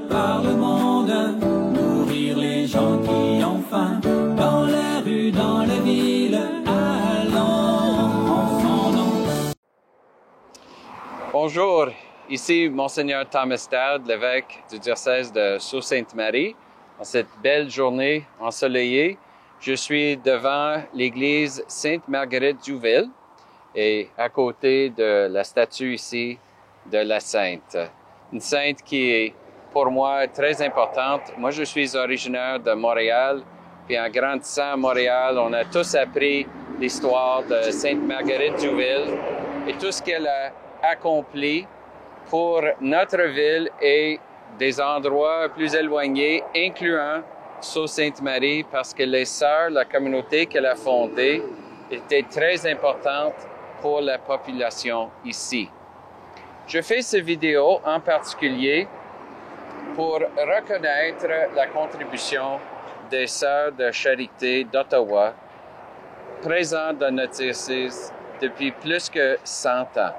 par le monde, nourrir les gens qui ont faim, dans les rues, dans les villes, allons en son nom. Bonjour, ici Monseigneur Thomas Dowd, l'évêque du diocèse de Sault-Sainte-Marie. En cette belle journée ensoleillée, je suis devant l'église Sainte-Marguerite-Diouville et à côté de la statue ici de la Sainte. Une sainte qui est pour moi très importante. Moi, je suis originaire de Montréal, puis en grandissant à Montréal, on a tous appris l'histoire de Sainte-Marguerite-Diouville et tout ce qu'elle a accompli pour notre ville et des endroits plus éloignés, incluant Sault-Sainte-Marie, parce que les sœurs, la communauté qu'elle a fondée, était très importante pour la population ici. Je fais cette vidéo en particulier pour reconnaître la contribution des sœurs de charité d'Ottawa, présentes dans notre diocèse depuis plus que 100 ans.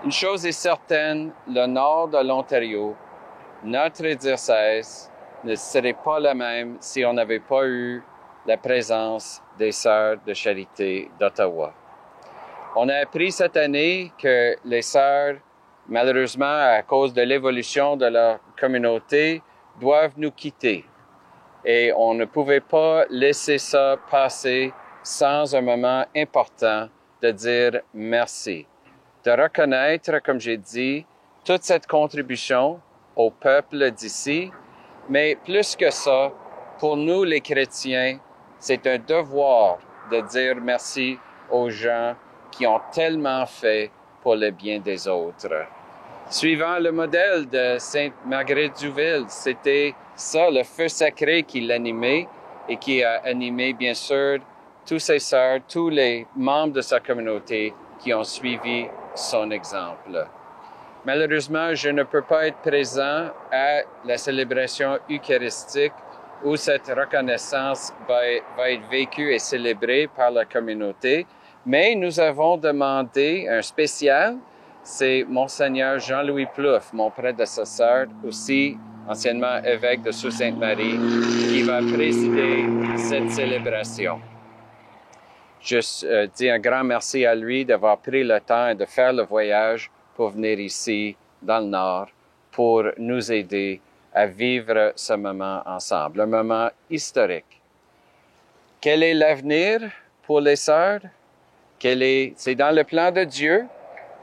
Une chose est certaine, le nord de l'Ontario, notre diocèse, ne serait pas la même si on n'avait pas eu la présence des sœurs de charité d'Ottawa. On a appris cette année que les sœurs, malheureusement, à cause de l'évolution de leur communauté, doivent nous quitter. Et on ne pouvait pas laisser ça passer sans un moment important de dire merci. De reconnaître, comme j'ai dit, toute cette contribution au peuple d'ici, mais plus que ça, pour nous les chrétiens, c'est un devoir de dire merci aux gens qui ont tellement fait pour le bien des autres. Suivant le modèle de Sainte-Marguerite-Diouville, c'était ça, le feu sacré qui l'animait et qui a animé, bien sûr, tous ses sœurs, tous les membres de sa communauté qui ont suivi son exemple. Malheureusement, je ne peux pas être présent à la célébration eucharistique où cette reconnaissance va être vécue et célébrée par la communauté, mais nous avons demandé un spécial. C'est Monseigneur Jean-Louis Plouffe, mon prédécesseur, aussi anciennement évêque de Sault-Sainte-Marie, qui va présider cette célébration. Je dis un grand merci à lui d'avoir pris le temps et de faire le voyage pour venir ici, dans le Nord, pour nous aider à vivre ce moment ensemble, un moment historique. Quel est l'avenir pour les sœurs? C'est dans le plan de Dieu,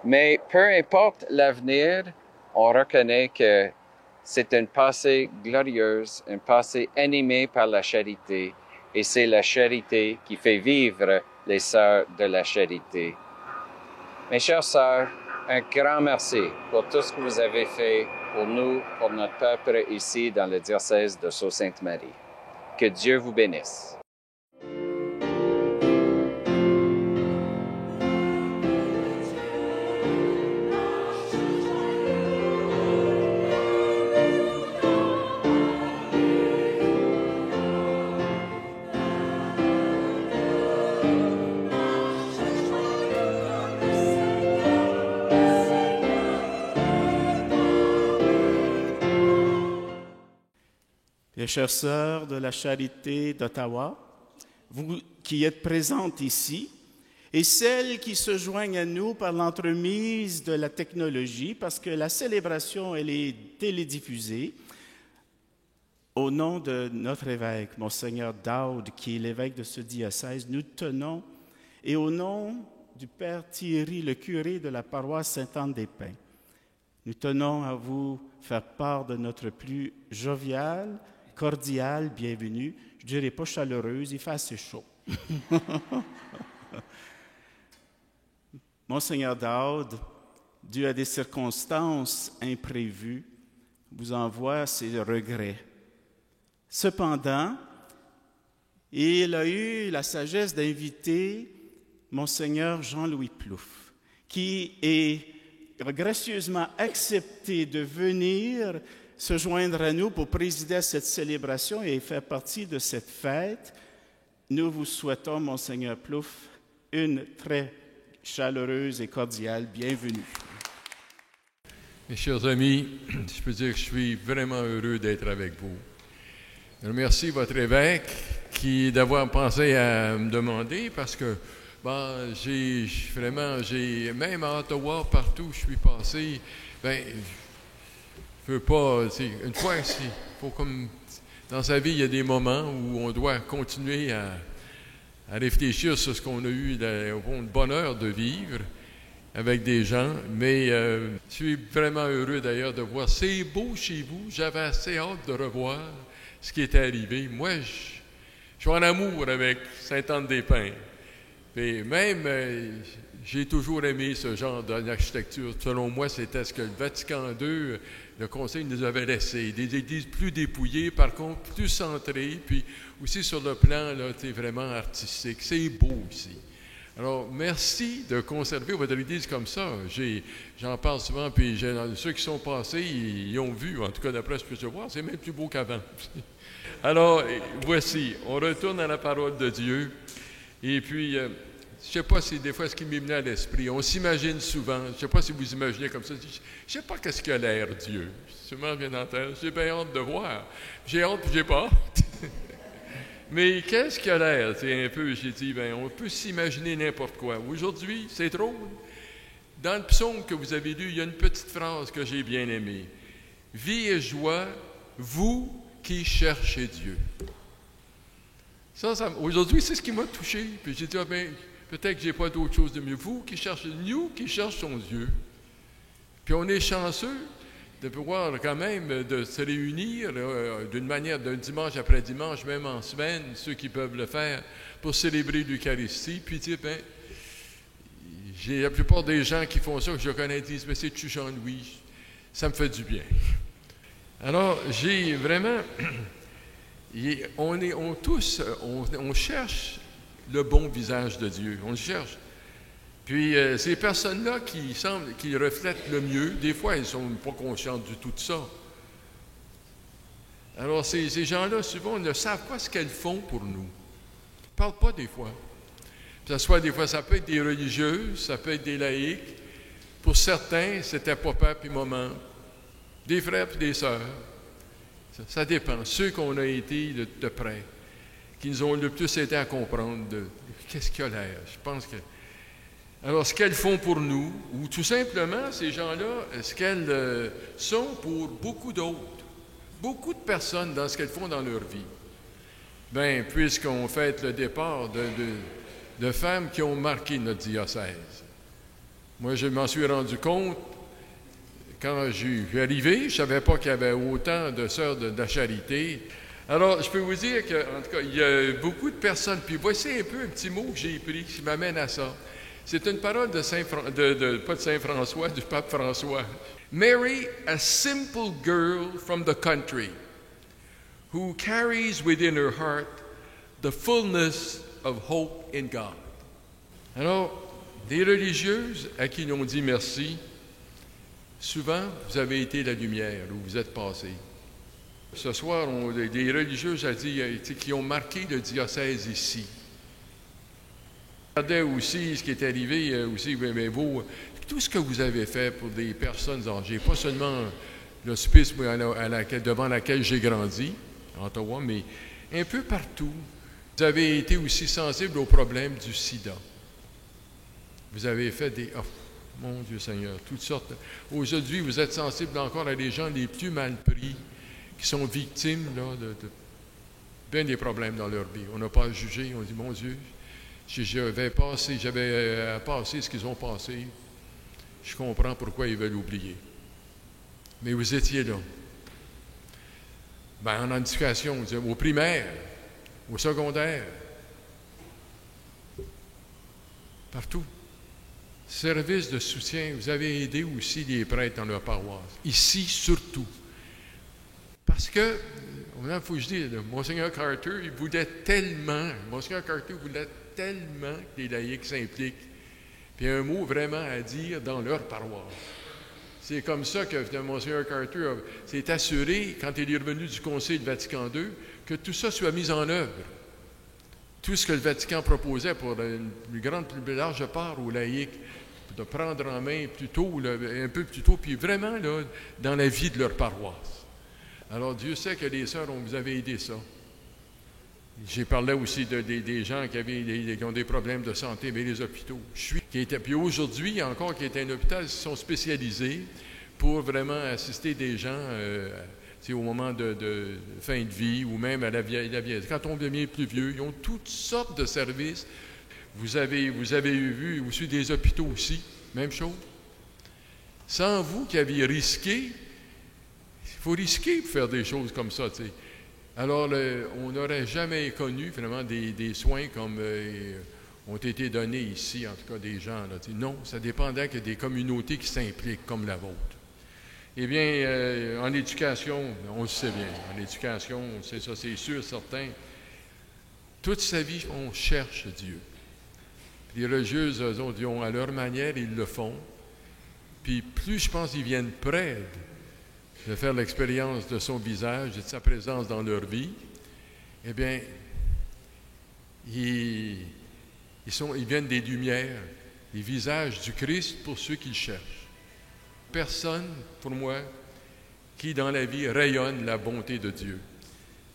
mais peu importe l'avenir, on reconnaît que c'est une passée glorieuse, une passée animée par la charité, et c'est la charité qui fait vivre les sœurs de la charité. Mes chères sœurs, un grand merci pour tout ce que vous avez fait pour nous, pour notre peuple ici dans le diocèse de Sault-Sainte-Marie. Que Dieu vous bénisse. Les chères sœurs de la charité d'Ottawa, vous qui êtes présentes ici, et celles qui se joignent à nous par l'entremise de la technologie, parce que la célébration, elle est télédiffusée, au nom de notre évêque, Monseigneur Dowd, qui est l'évêque de ce diocèse, nous tenons, et au nom du Père Thierry, le curé de la paroisse Sainte-Anne-des-Pins, nous tenons à vous faire part de notre plus joviale, cordiale bienvenue. Je dirais pas chaleureuse, il fait assez chaud. Monseigneur Dowd, dû à des circonstances imprévues, vous envoie ses regrets. Cependant, il a eu la sagesse d'inviter Monseigneur Jean-Louis Plouffe, qui est gracieusement accepté de venir se joindre à nous pour présider à cette célébration et faire partie de cette fête. Nous vous souhaitons, Monseigneur Plouffe, une très chaleureuse et cordiale bienvenue. Mes chers amis, je peux dire que je suis vraiment heureux d'être avec vous. Je remercie votre évêque d'avoir pensé à me demander parce que j'ai même à Ottawa, partout où je suis passé, je veux pas, une fois, il faut comme, dans sa vie, il y a des moments où on doit continuer à réfléchir sur ce qu'on a eu le bonheur de vivre avec des gens, mais je suis vraiment heureux d'ailleurs de voir. C'est beau chez vous, j'avais assez hâte de revoir ce qui était arrivé. Moi, je suis en amour avec Sainte-Anne-des-Pins. Et même, j'ai toujours aimé ce genre d'architecture. Selon moi, c'était ce que le Vatican II, le Conseil nous avait laissé. Des églises plus dépouillées, par contre, plus centrées, puis aussi sur le plan là, vraiment artistique. C'est beau ici. Alors, merci de conserver votre église comme ça. J'en parle souvent, puis ceux qui sont passés, ils ont vu, en tout cas d'après ce que je vois, c'est même plus beau qu'avant. Alors, voici, on retourne à la parole de Dieu. Et puis, je ne sais pas si des fois ce qui m'est venu à l'esprit, on s'imagine souvent, je ne sais pas si vous imaginez comme ça, je ne sais pas qu'est-ce qu'il a l'air Dieu. Souvent, je viens d'entendre, j'ai bien hâte de voir. J'ai hâte, puis j'ai pas hâte. Mais qu'est-ce qu'il a l'air? C'est un peu, j'ai dit, on peut s'imaginer n'importe quoi. Aujourd'hui, c'est drôle. Dans le psaume que vous avez lu, il y a une petite phrase que j'ai bien aimée. « Vie et joie, vous qui cherchez Dieu. » Aujourd'hui, c'est ce qui m'a touché. Puis j'ai dit, peut-être que je n'ai pas d'autre chose de mieux. Vous qui cherchez, nous qui cherchons Dieu. Puis on est chanceux de pouvoir quand même de se réunir d'une manière, d'un dimanche après dimanche, même en semaine, ceux qui peuvent le faire, pour célébrer l'Eucharistie. Puis dire, j'ai la plupart des gens qui font ça, que je connais, disent, mais c'est-tu Jean-Louis? Ça me fait du bien. Alors, j'ai vraiment... on cherche le bon visage de Dieu. On le cherche. Puis, ces personnes-là qui reflètent le mieux, des fois, elles ne sont pas conscientes du tout de ça. Alors, ces gens-là, souvent, ne savent pas ce qu'elles font pour nous. Ils ne parlent pas des fois. Des fois, ça peut être des religieuses, ça peut être des laïcs. Pour certains, c'était papa puis maman, des frères puis des sœurs. Ça dépend. Ceux qu'on a été de près, qui nous ont le plus aidé à comprendre qu'est-ce qu'il y a l'air. Je pense que... Alors, ce qu'elles font pour nous, ou tout simplement, ces gens-là, ce qu'elles sont pour beaucoup d'autres, beaucoup de personnes dans ce qu'elles font dans leur vie. Puisqu'on fête le départ de femmes qui ont marqué notre diocèse. Moi, je m'en suis rendu compte quand je suis arrivé, je ne savais pas qu'il y avait autant de sœurs de la charité. Alors, je peux vous dire qu'en tout cas, il y a beaucoup de personnes. Puis voici un peu un petit mot que j'ai pris qui m'amène à ça. C'est une parole pas de Saint François, du pape François. Mary, a simple girl from the country, who carries within her heart the fullness of hope in God. Alors, des religieuses à qui l'on dit merci, souvent, vous avez été la lumière où vous êtes passés. Ce soir, des religieuses qui ont marqué le diocèse ici. Regardez aussi ce qui est arrivé, vous, tout ce que vous avez fait pour des personnes âgées, pas seulement l'hospice devant laquelle j'ai grandi, en Ottawa, mais un peu partout. Vous avez été aussi sensible aux problèmes du sida. Vous avez fait mon Dieu Seigneur, toutes sortes. Aujourd'hui, vous êtes sensible encore à des gens les plus mal pris, qui sont victimes de bien des problèmes dans leur vie. On n'a pas à juger, on dit, mon Dieu, j'avais passé ce qu'ils ont passé. Je comprends pourquoi ils veulent oublier. Mais vous étiez là. En éducation, au primaire, au secondaire, partout. Service de soutien, vous avez aidé aussi les prêtres dans leur paroisse. Ici, surtout. Parce que, il faut que je dise, Monseigneur Carter, Monseigneur Carter voulait tellement que les laïcs s'impliquent. Puis un mot vraiment à dire dans leur paroisse. C'est comme ça que Monseigneur Carter s'est assuré, quand il est revenu du Conseil du Vatican II, que tout ça soit mis en œuvre. Tout ce que le Vatican proposait pour une plus large part aux laïcs, de prendre en main plus tôt, là, un peu plus tôt, puis vraiment là, dans la vie de leur paroisse. Alors Dieu sait que les sœurs, on vous avait aidé ça. J'ai parlé aussi des gens qui ont des problèmes de santé, mais les hôpitaux. Puis aujourd'hui, encore qui est un hôpital, ils sont spécialisés pour vraiment assister des gens au moment de fin de vie ou même à la vieillesse. Quand on devient plus vieux, ils ont toutes sortes de services. Vous avez vu aussi des hôpitaux aussi, même chose. Sans vous qui aviez risqué, il faut risquer pour faire des choses comme ça, tu sais. Alors, on n'aurait jamais connu, finalement, des soins comme ont été donnés ici, en tout cas des gens. Là, non, ça dépendait qu'il y ait des communautés qui s'impliquent comme la vôtre. Eh bien, en éducation, on le sait bien, en éducation, c'est ça, c'est sûr, certain. Toute sa vie, on cherche Dieu. Puis les religieuses, eux autres, ils ont, à leur manière, ils le font. Puis plus, je pense, ils viennent près de faire l'expérience de son visage et de sa présence dans leur vie, eh bien, ils viennent des lumières, les visages du Christ pour ceux qui le cherchent. Personne, pour moi, qui dans la vie rayonne la bonté de Dieu.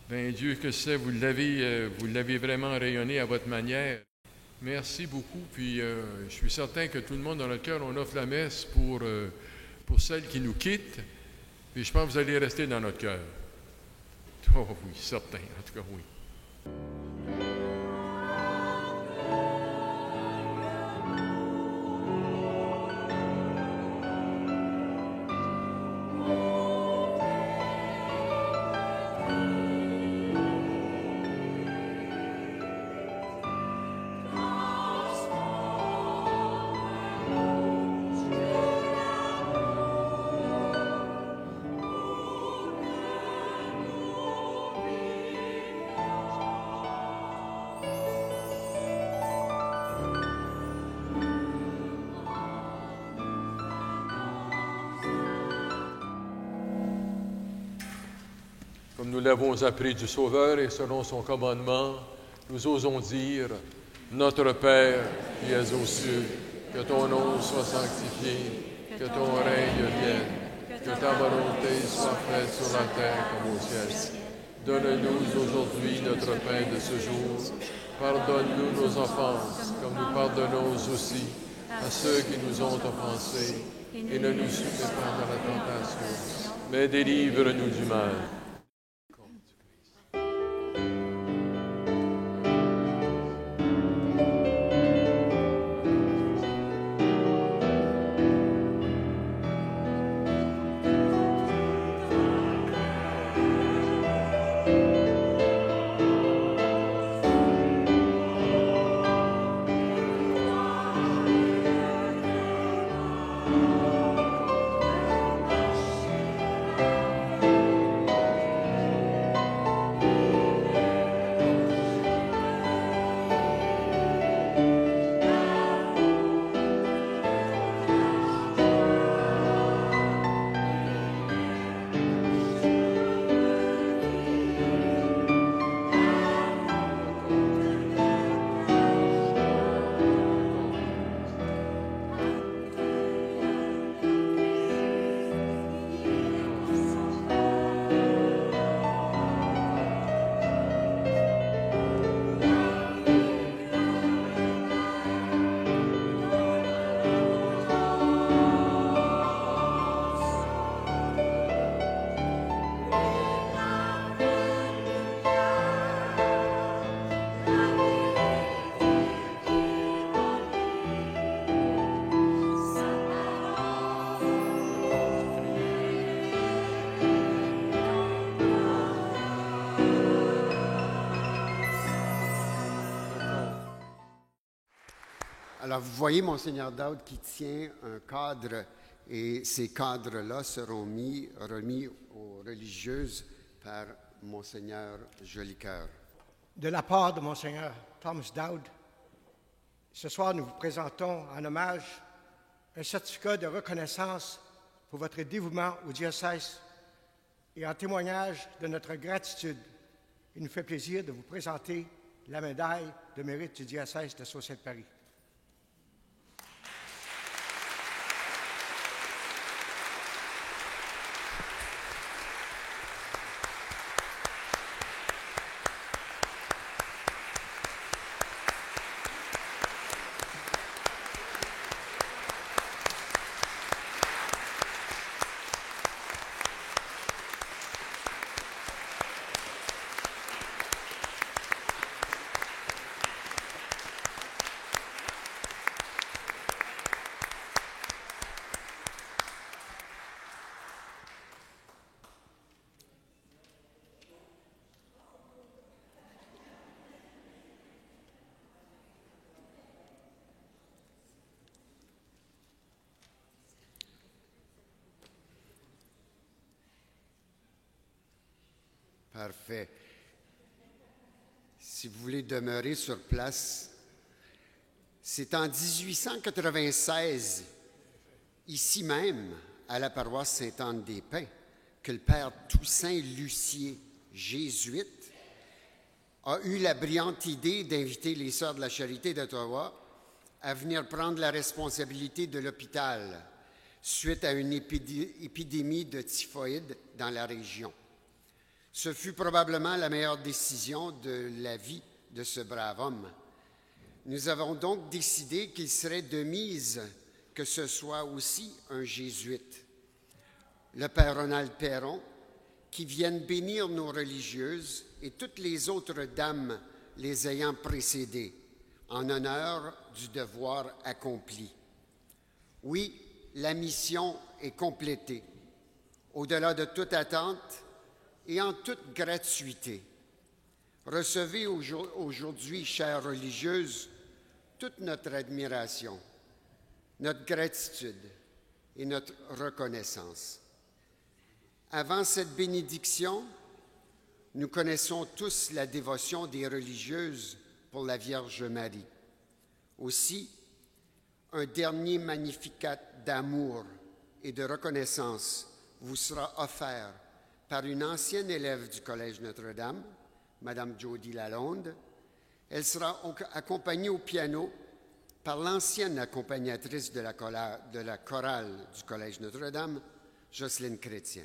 Bien, Dieu que c'est, vous l'avez vraiment rayonné à votre manière. Merci beaucoup, puis je suis certain que tout le monde dans notre cœur, on offre la messe pour celles qui nous quittent. Et je pense que vous allez rester dans notre cœur. Oh oui, certain, en tout cas oui. Comme nous l'avons appris du Sauveur et selon son commandement, nous osons dire, Notre Père qui es aux cieux, que ton nom soit sanctifié, que ton règne vienne, que ta volonté soit faite sur la terre comme au ciel. Donne-nous aujourd'hui notre pain de ce jour. Pardonne-nous nos offenses, comme nous pardonnons aussi à ceux qui nous ont offensés. Et ne nous soumets pas dans la tentation, mais délivre-nous du mal. Alors, vous voyez Monseigneur Daoud qui tient un cadre et ces cadres-là seront remis aux religieuses par Monseigneur Jolicoeur. De la part de Monseigneur Thomas Daoud, ce soir, nous vous présentons en hommage un certificat de reconnaissance pour votre dévouement au diocèse et en témoignage de notre gratitude. Il nous fait plaisir de vous présenter la médaille de mérite du diocèse de Sault-Sainte-Marie. Parfait. Si vous voulez demeurer sur place, c'est en 1896, ici même, à la paroisse Sainte-Anne-des-Pins, que le père Toussaint Lucier, jésuite, a eu la brillante idée d'inviter les Sœurs de la Charité d'Ottawa à venir prendre la responsabilité de l'hôpital suite à une épidémie de typhoïde dans la région. Ce fut probablement la meilleure décision de la vie de ce brave homme. Nous avons donc décidé qu'il serait de mise que ce soit aussi un jésuite, le père Ronald Perron, qui vienne bénir nos religieuses et toutes les autres dames les ayant précédées, en honneur du devoir accompli. Oui, la mission est complétée, au-delà de toute attente et en toute gratuité. Recevez aujourd'hui, chères religieuses, toute notre admiration, notre gratitude et notre reconnaissance. Avant cette bénédiction, nous connaissons tous la dévotion des religieuses pour la Vierge Marie. Aussi, un dernier magnificat d'amour et de reconnaissance vous sera offert par une ancienne élève du Collège Notre-Dame, Mme Jody Lalonde. Elle sera accompagnée au piano par l'ancienne accompagnatrice de la chorale du Collège Notre-Dame, Jocelyne Chrétien.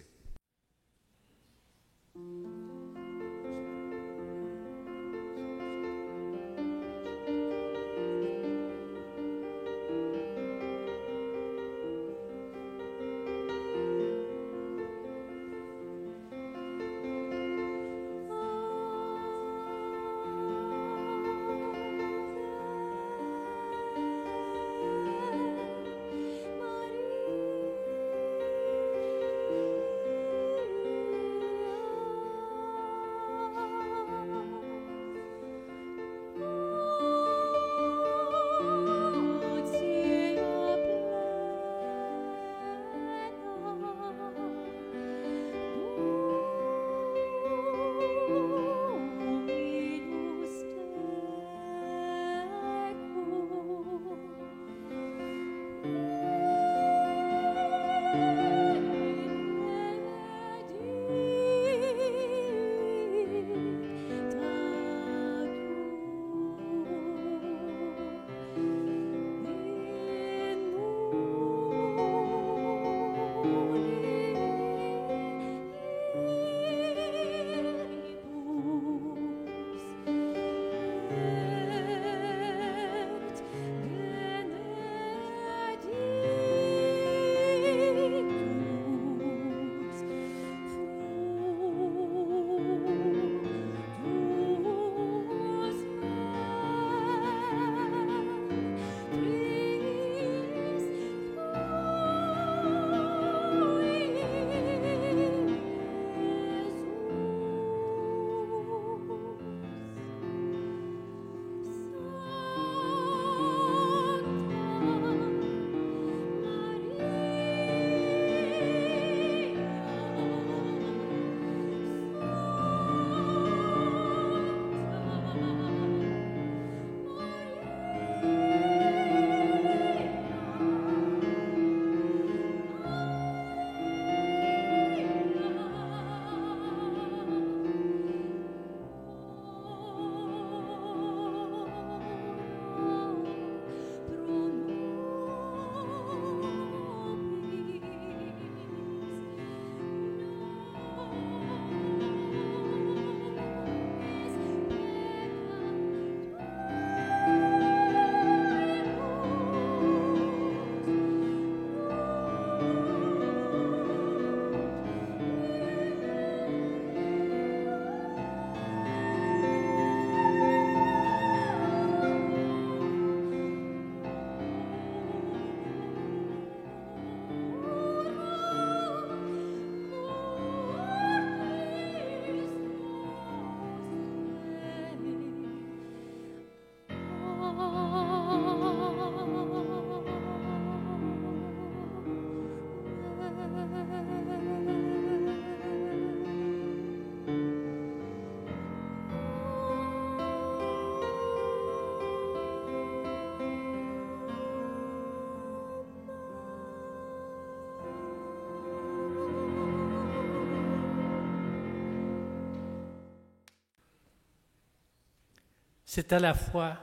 C'est à la fois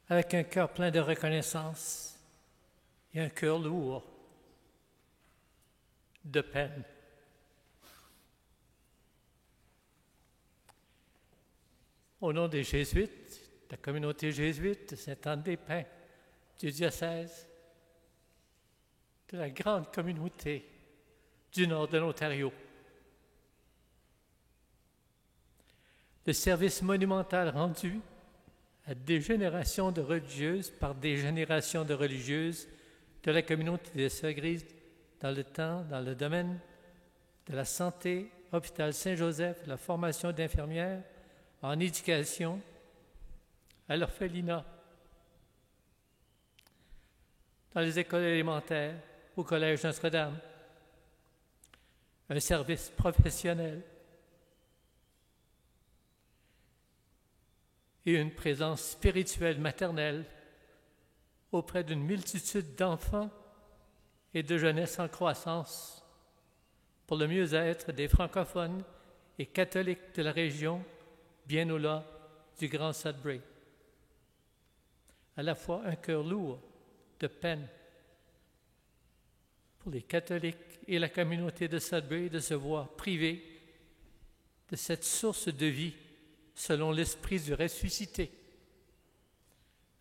avec un cœur plein de reconnaissance et un cœur lourd de peine. Au nom des Jésuites, de la communauté jésuite de Sainte-Anne-des-Pins, du diocèse, de la grande communauté du nord de l'Ontario, le service monumental rendu à des générations de religieuses par des générations de religieuses de la communauté des Sœurs Grises dans le domaine de la santé, hôpital Saint-Joseph, la formation d'infirmières, en éducation, à l'orphelinat, dans les écoles élémentaires, au Collège Notre-Dame, un service professionnel et une présence spirituelle maternelle auprès d'une multitude d'enfants et de jeunesse en croissance pour le mieux-être des francophones et catholiques de la région, bien au-delà du Grand Sudbury. À la fois un cœur lourd de peine pour les catholiques et la communauté de Sudbury de se voir privés de cette source de vie selon l'esprit du ressuscité.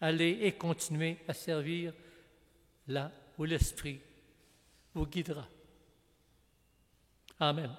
Allez et continuez à servir là où l'esprit vous guidera. Amen.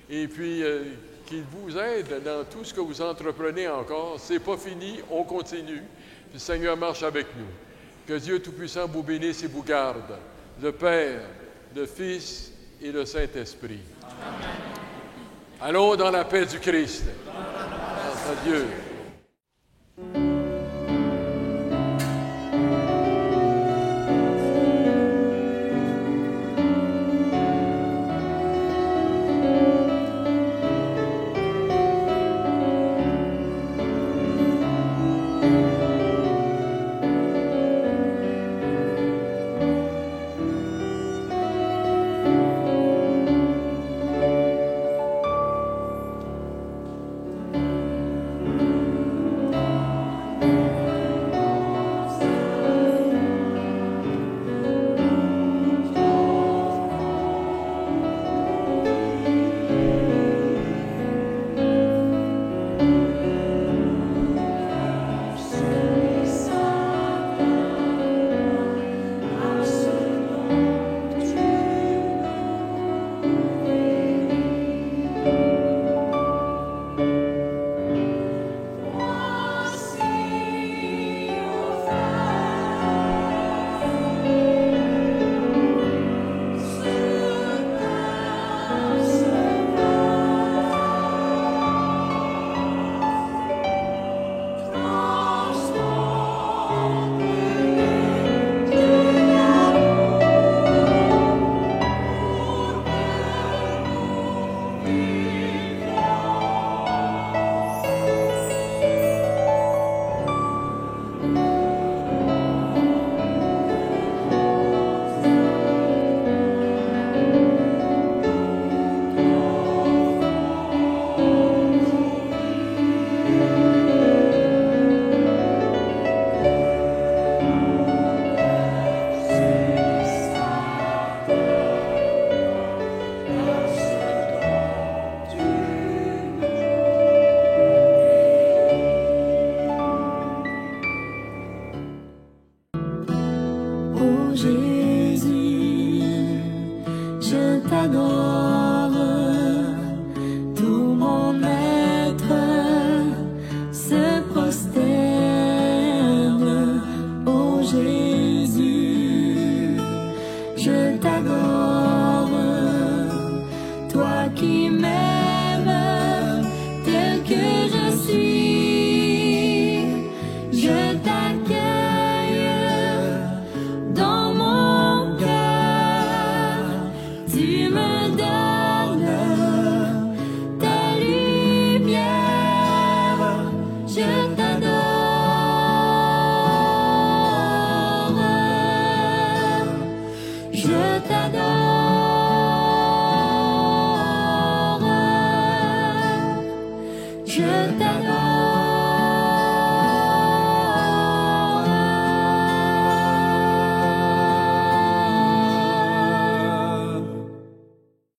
Et puis, qu'il vous aide dans tout ce que vous entreprenez encore. C'est pas fini, on continue. Puis le Seigneur marche avec nous. Que Dieu Tout-Puissant vous bénisse et vous garde. Le Père, le Fils et le Saint-Esprit. Amen. Allons dans la paix du Christ. Grâce à Dieu. Amen. t'adore, tout mon être se prosterne, ô Jésus, je t'adore, toi qui